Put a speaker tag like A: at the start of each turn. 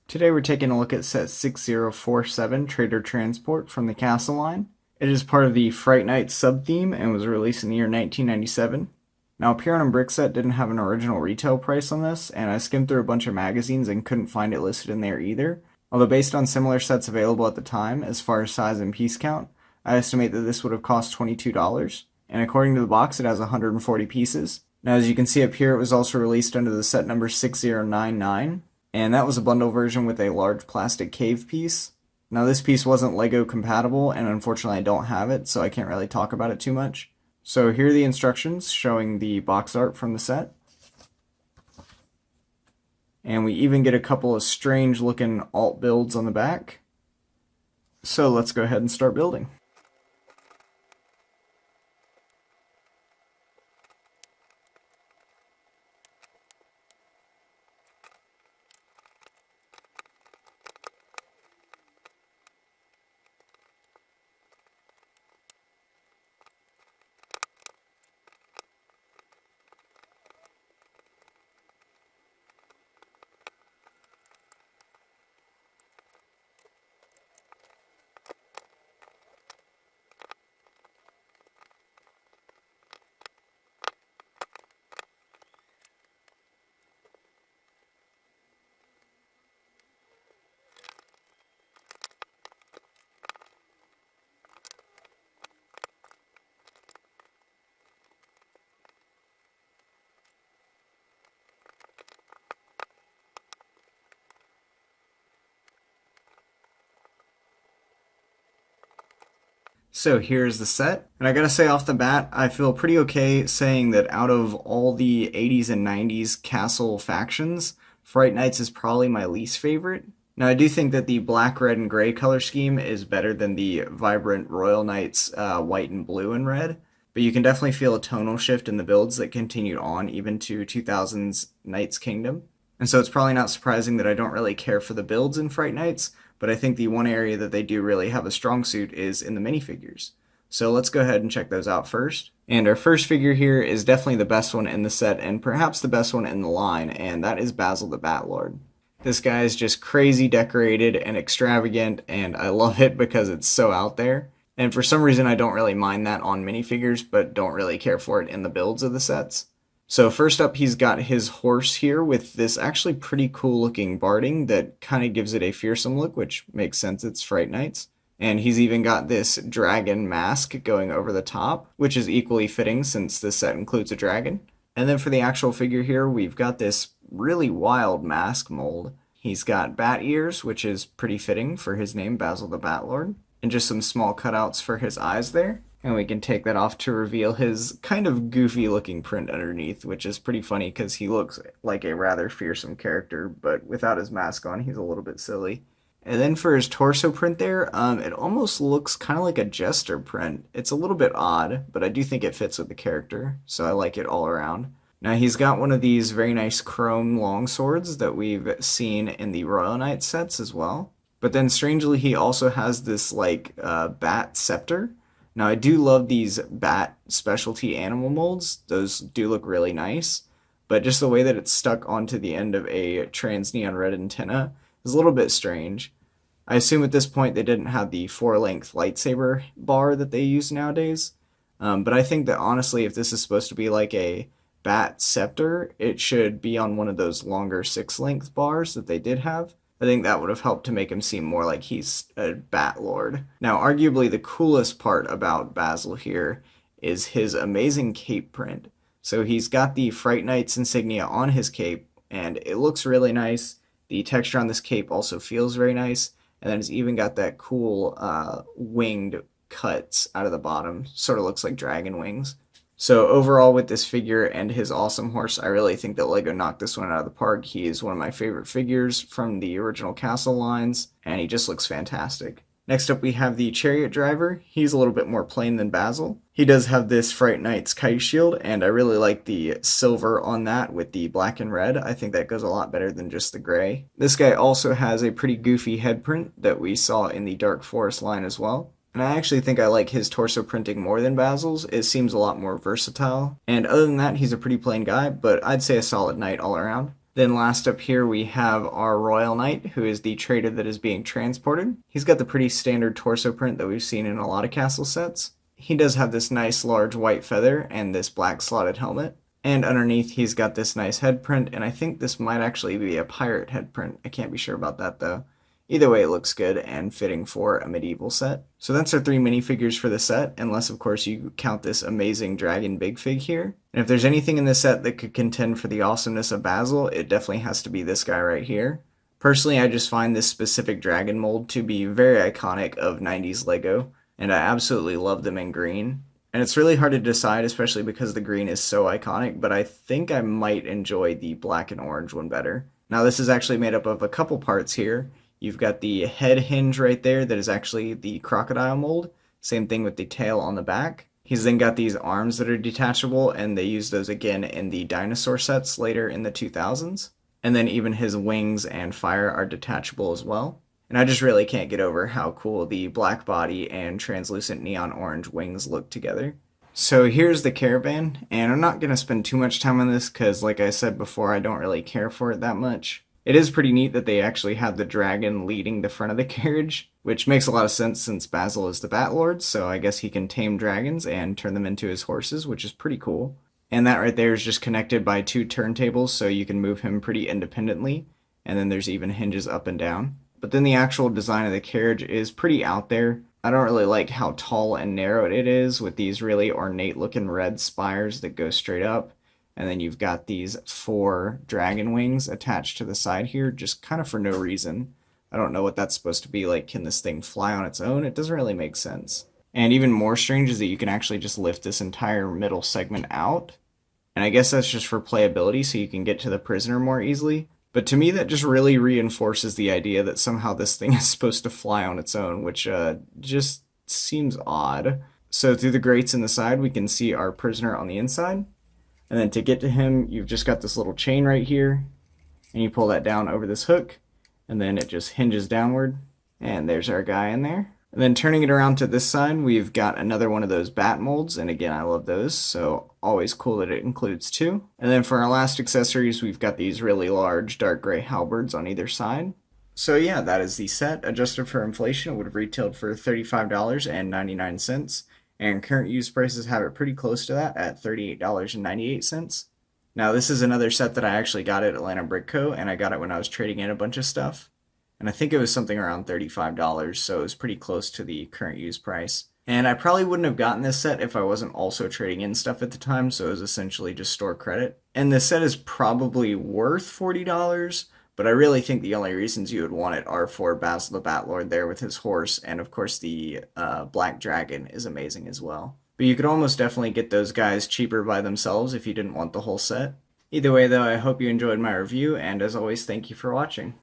A: Today we're taking a look at set 6047 Traitor Transport from the Castle line. It is part of the Fright Knights sub-theme and was released in the year 1997. Now, Appear on Brickset didn't have an original retail price on this, and I skimmed through a bunch of magazines and couldn't find it listed in there either. Although based on similar sets available at the time, as far as size and piece count, I estimate that this would have cost $22. And according to the box, it has 140 pieces. Now, as you can see up here, it was also released under the set number 6099. And that was a bundle version with a large plastic cave piece. Now this piece wasn't LEGO compatible, and unfortunately I don't have it, so I can't really talk about it too much. So here are the instructions showing the box art from the set. And we even get a couple of strange looking alt builds on the back. So let's go ahead and start building. So here's the set, and I gotta say off the bat, I feel pretty okay saying that out of all the 80s and 90s castle factions, Fright Knights is probably my least favorite. Now I do think that the black, red, and gray color scheme is better than the vibrant Royal Knights white and blue and red, but you can definitely feel a tonal shift in the builds that continued on even to 2000's Knights Kingdom. And so it's probably not surprising that I don't really care for the builds in Fright Knights, but I think the one area that they do really have a strong suit is in the minifigures. So let's go ahead and check those out first. And our first figure here is definitely the best one in the set, and perhaps the best one in the line, and that is Basil the Batlord. This guy is just crazy decorated and extravagant, and I love it because it's so out there. And for some reason I don't really mind that on minifigures, but don't really care for it in the builds of the sets. So first up, he's got his horse here with this actually pretty cool looking barding that kind of gives it a fearsome look, which makes sense, it's Fright Knights. And he's even got this dragon mask going over the top, which is equally fitting since this set includes a dragon. And then for the actual figure here, we've got this really wild mask mold. He's got bat ears, which is pretty fitting for his name, Basil the Batlord, and just some small cutouts for his eyes there. And we can take that off to reveal his kind of goofy looking print underneath, which is pretty funny because he looks like a rather fearsome character, but without his mask on, he's a little bit silly. And then for his torso print there, it almost looks kind of like a jester print. It's a little bit odd, but I do think it fits with the character, so I like it all around. Now he's got one of these very nice chrome longswords that we've seen in the Royal Knight sets as well. But then strangely, he also has this like bat scepter. Now I do love these bat specialty animal molds, those do look really nice, but just the way that it's stuck onto the end of a trans neon red antenna is a little bit strange. I assume at this point they didn't have the 4-length lightsaber bar that they use nowadays, but I think that honestly if this is supposed to be like a bat scepter, it should be on one of those longer 6-length bars that they did have. I think that would have helped to make him seem more like he's a Batlord. Now, arguably the coolest part about Basil here is his amazing cape print. So he's got the Fright Knights insignia on his cape, and it looks really nice. The texture on this cape also feels very nice, and then it's even got that cool winged cuts out of the bottom. Sort of looks like dragon wings. So overall with this figure and his awesome horse, I really think that LEGO knocked this one out of the park. He is one of my favorite figures from the original castle lines, and he just looks fantastic. Next up we have the Chariot Driver. He's a little bit more plain than Basil. He does have this Fright Knights kite shield, and I really like the silver on that with the black and red. I think that goes a lot better than just the gray. This guy also has a pretty goofy head print that we saw in the Dark Forest line as well. And I actually think I like his torso printing more than Basil's. It seems a lot more versatile. And other than that, he's a pretty plain guy, but I'd say a solid knight all around. Then last up here we have our Royal Knight, who is the traitor that is being transported. He's got the pretty standard torso print that we've seen in a lot of castle sets. He does have this nice large white feather and this black slotted helmet. And underneath he's got this nice head print, and I think this might actually be a pirate head print. I can't be sure about that though. Either way, it looks good and fitting for a medieval set. So that's our 3 minifigures for the set, unless of course you count this amazing dragon big fig here. And if there's anything in this set that could contend for the awesomeness of Basil, it definitely has to be this guy right here. Personally, I just find this specific dragon mold to be very iconic of 90s LEGO, and I absolutely love them in green. And it's really hard to decide, especially because the green is so iconic, but I think I might enjoy the black and orange one better. Now this is actually made up of a couple parts here. You've got the head hinge right there that is actually the crocodile mold. Same thing with the tail on the back. He's then got these arms that are detachable, and they use those again in the dinosaur sets later in the 2000s. And then even his wings and fire are detachable as well. And I just really can't get over how cool the black body and translucent neon orange wings look together. So here's the Caravan, and I'm not going to spend too much time on this because, like I said before, I don't really care for it that much. It is pretty neat that they actually have the dragon leading the front of the carriage, which makes a lot of sense since Basil is the Batlord, so I guess he can tame dragons and turn them into his horses, which is pretty cool. And that right there is just connected by 2 turntables, so you can move him pretty independently, and then there's even hinges up and down. But then the actual design of the carriage is pretty out there. I don't really like how tall and narrow it is with these really ornate looking red spires that go straight up. And then you've got these 4 dragon wings attached to the side here, just kind of for no reason. I don't know what that's supposed to be like. Can this thing fly on its own? It doesn't really make sense. And even more strange is that you can actually just lift this entire middle segment out. And I guess that's just for playability, so you can get to the prisoner more easily. But to me, that just really reinforces the idea that somehow this thing is supposed to fly on its own, which just seems odd. So through the grates in the side, we can see our prisoner on the inside. And then to get to him, you've just got this little chain right here, and you pull that down over this hook, and then it just hinges downward, and there's our guy in there. And then turning it around to this side, we've got another one of those bat molds, and again, I love those, so always cool that it includes 2. And then for our last accessories, we've got these really large dark gray halberds on either side. So yeah, that is the set. Adjusted for inflation, it would have retailed for $35.99. And current used prices have it pretty close to that at $38.98. Now this is another set that I actually got at Atlanta Brick Co., and I got it when I was trading in a bunch of stuff. And I think it was something around $35, so it was pretty close to the current used price. And I probably wouldn't have gotten this set if I wasn't also trading in stuff at the time, so it was essentially just store credit. And this set is probably worth $40, but I really think the only reasons you would want it are for Basil the Batlord there with his horse, and of course the black dragon is amazing as well. But you could almost definitely get those guys cheaper by themselves if you didn't want the whole set. Either way though, I hope you enjoyed my review, and as always, thank you for watching.